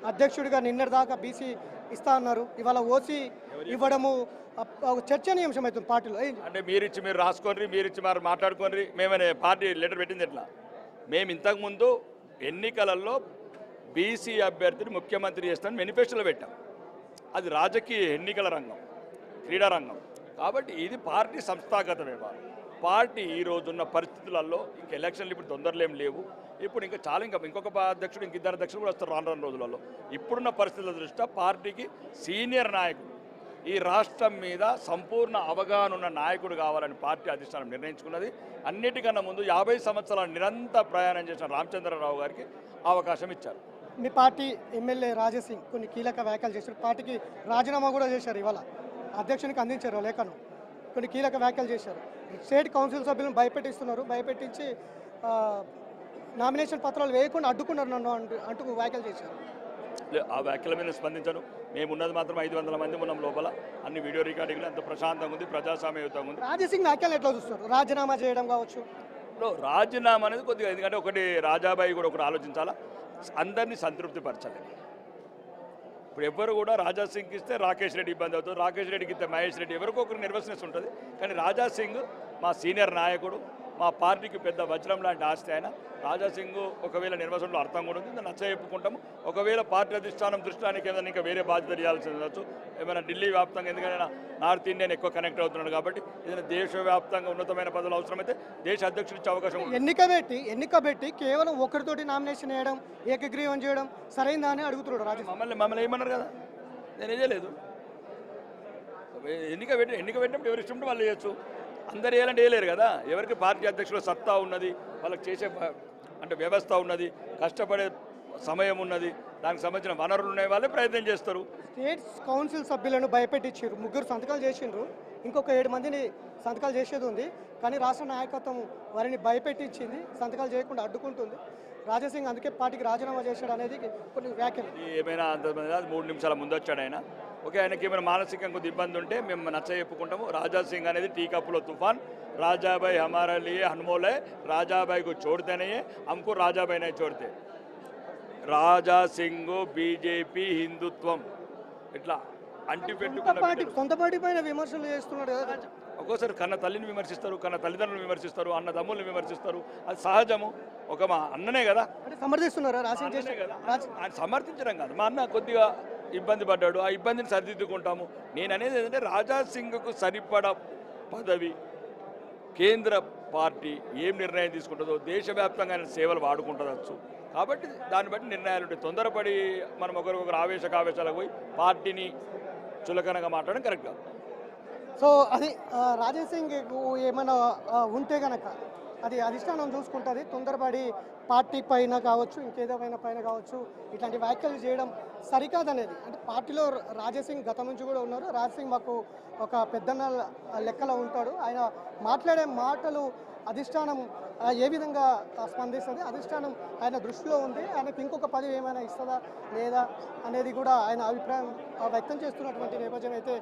అధ్యక్షుడిగా నిన్నటిదాకా బీసీ ఇస్తా అన్నారు. ఇవాళ ఓసీ ఇవ్వడము చర్చనీయాంశం అవుతుంది పార్టీలో. అంటే మీరిచ్చి మీరు రాసుకోండి, మీరిచ్చి మరి మాట్లాడుకోండి. మేమనే పార్టీ లెటర్ పెట్టింది ఎట్లా? మేము ఇంతకుముందు ఎన్నికలలో బీసీ అభ్యర్థిని ముఖ్యమంత్రి చేస్తామని మేనిఫెస్టోలో పెట్టాం. అది రాజకీయ ఎన్నికల రంగం, క్రీడా రంగం. కాబట్టి ఇది పార్టీ సంస్థాగత వ్యవహారం. పార్టీ ఈ రోజున్న పరిస్థితులలో ఇంక ఎలక్షన్లు ఇప్పుడు తొందరలు ఏం లేవు. ఇప్పుడు ఇంకా చాలా ఇంకొక అధ్యక్షుడు ఇద్దరు అధ్యక్షులు కూడా వస్తారు రాను రోజులలో. ఇప్పుడున్న పరిస్థితుల దృష్ట్యా పార్టీకి సీనియర్ నాయకుడు, ఈ రాష్ట్రం మీద సంపూర్ణ అవగాహన ఉన్న నాయకుడు కావాలని పార్టీ అధిష్టానం నిర్ణయించుకున్నది. అన్నిటికన్నా ముందు 50 సంవత్సరాల నిరంతర ప్రయాణం చేసిన రామచంద్రరావు గారికి అవకాశం ఇచ్చారు. మీ పార్టీ ఎమ్మెల్యే రాజాసింగ్ కొన్ని కీలక వ్యాఖ్యలు చేశారు. పార్టీకి రాజీనామా కూడా చేశారు. ఇవాళ అధ్యక్షునికి అందించారు లేఖను. కొన్ని కీలక వ్యాఖ్యలు చేశారు. స్టేట్ కౌన్సిల్ సభ్యులను భయపెట్టిస్తున్నారు, భయపెట్టించి నామినేషన్ పత్రాలు వేయకుండా అడ్డుకున్నారు నన్ను అంటూ వ్యాఖ్యలు చేశారు. ఆ వ్యాఖ్యల మీద స్పందించను. మేము ఉన్నది మాత్రం 500 మంది ఉన్నాం లోపల. అన్ని వీడియో రికార్డింగ్లు ఎంత ప్రశాంతంగా ఉంది, ప్రజాస్వామ్యయుతంగా ఉంది. రాజాసింగ్ వ్యాఖ్యలు ఎట్లా చూస్తారు? రాజీనామా చేయడం కావచ్చు. రాజీనామా అనేది కొద్దిగా, ఎందుకంటే ఒకటి రాజాబాయి కూడా ఒకటి ఆలోచించాలా, అందరినీ సంతృప్తి పరచాలి. ఇప్పుడు ఎవ్వరు కూడా రాజాసింగ్కి ఇస్తే రాకేష్ రెడ్డి ఇబ్బంది అవుతుంది, రాకేష్ రెడ్డికి ఇస్తే మహేష్ రెడ్డి, ఎవరికో ఒకరు నెర్వస్నెస్ ఉంటుంది. కానీ రాజాసింగ్ మా సీనియర్ నాయకుడు, మా పార్టీకి పెద్ద వజ్రం లాంటి ఆస్తి ఆయన. రాజాసింగ్ ఒకవేళ నిర్వచనంలో అర్థం కూడా ఉంది, నచ్చ చెప్పుకుంటాము. ఒకవేళ పార్టీ అధిష్టానం దృష్టానికి ఏదైనా ఇంకా వేరే బాధ్యత చేయాల్సి ఉండొచ్చు, ఏమైనా ఢిల్లీ వ్యాప్తంగా, ఎందుకంటే నార్త్ ఇండియన్ ఎక్కువ కనెక్ట్ అవుతున్నాడు కాబట్టి ఏదైనా దేశవ్యాప్తంగా ఉన్నతమైన పదవులు అవసరమైతే దేశ అధ్యక్షుడు ఇచ్చే అవకాశం ఉంది. ఎన్నిక పెట్టి కేవలం ఒకరితోటి నామినేషన్ వేయడం, ఏకగ్రీవం చేయడం సరైందా అని అడుగుతున్నాడు రాజు. మమ్మల్ని ఏమన్నారు కదా, నేనే చేయలేదు. ఎన్నిక పెట్టినప్పుడు ఎవరి ఇష్టం వాళ్ళు చేయొచ్చు. అందరు వేయాలంటే వేయలేరు కదా. ఎవరికి పార్టీ అధ్యక్షుల సత్తా ఉన్నది, వాళ్ళకి చేసే అంటే వ్యవస్థ ఉన్నది, కష్టపడే సమయం ఉన్నది, దానికి సంబంధించిన వనరులు ఉన్నాయి, వాళ్ళే ప్రయత్నం చేస్తారు. స్టేట్స్ కౌన్సిల్ సభ్యులను భయపెట్టించారు. 3 సంతకాలు చేసిండ్రు, ఇంకొక 7 మందిని సంతకాలు చేసేది ఉంది. కానీ రాష్ట్ర నాయకత్వం వారిని భయపెట్టించింది, సంతకాలు చేయకుండా అడ్డుకుంటుంది. రాజాసింగ్ అందుకే పార్టీకి రాజీనామా చేశాడు అనేది కొన్ని వ్యాఖ్యలు. ఏమైనా అంత 3 నిమిషాల ముందు వచ్చాడు ఆయన. ఓకే, ఆయనకి ఏమైనా మానసికంగా కొద్ది ఇబ్బంది ఉంటే మేము నచ్చ చెప్పుకుంటాము. రాజాసింగ్ అనేది టీ కప్పులో తుఫాన్, రాజాబాయి హమారా లియే హనుమోలే, రాజాబాయికు చోడితేనే హమ్కు రాజాబాయినే చోడితే. రాజాసింగ్ బీజేపీ హిందుత్వం ఇట్లా అంటిపెట్టుకున్న సొంత పార్టీ పైన విమర్శలు చేస్తున్నాడు కదా. ఒక్కోసారి కన్న తల్లిని విమర్శిస్తారు, కన్న తల్లిదండ్రులను విమర్శిస్తారు, అన్న తమ్ముల్ని విమర్శిస్తారు. అది సహజము. ఒక మా అన్ననే కదా సమర్థిస్తున్నారా ఆయన సమర్థించడం కాదు. మా అన్న కొద్దిగా ఇబ్బంది పడ్డాడు, ఆ ఇబ్బందిని సరిదిద్దుకుంటాము. నేను అనేది ఏంటంటే రాజాసింగ్కు సరిపడా పదవి కేంద్ర పార్టీ ఏం నిర్ణయం తీసుకుంటుందో దేశవ్యాప్తంగా ఆయన సేవలు వాడుకుంటుందచ్చు. కాబట్టి దాన్ని బట్టి నిర్ణయాలు ఉంటాయి. తొందరపడి మనం ఒకరికొకరు ఆవేశాలకు పోయి పార్టీని చులకనగా మాట్లాడడం కరెక్ట్ కాదు. సో అది రాజాసింగ్ ఏమైనా ఉంటే కనుక అది అధిష్టానం చూసుకుంటుంది. తొందరపడి పార్టీ పైన కావచ్చు, ఇంకేదైనా పైన కావచ్చు, ఇట్లాంటి వ్యాఖ్యలు చేయడం సరికాదనేది. అంటే పార్టీలో రాజాసింగ్ గతం నుంచి కూడా ఉన్నారు. రాజాసింగ్ మాకు ఒక పెద్దన్న లెక్కలో ఉంటాడు. ఆయన మాట్లాడే మాటలు అధిష్టానం ఏ విధంగా స్పందిస్తుంది, అధిష్టానం ఆయన దృష్టిలో ఉంది. ఆయనకు ఇంకొక పదవి ఏమైనా ఇస్తుందా లేదా అనేది కూడా ఆయన అభిప్రాయం వ్యక్తం చేస్తున్నటువంటి నేపథ్యం అయితే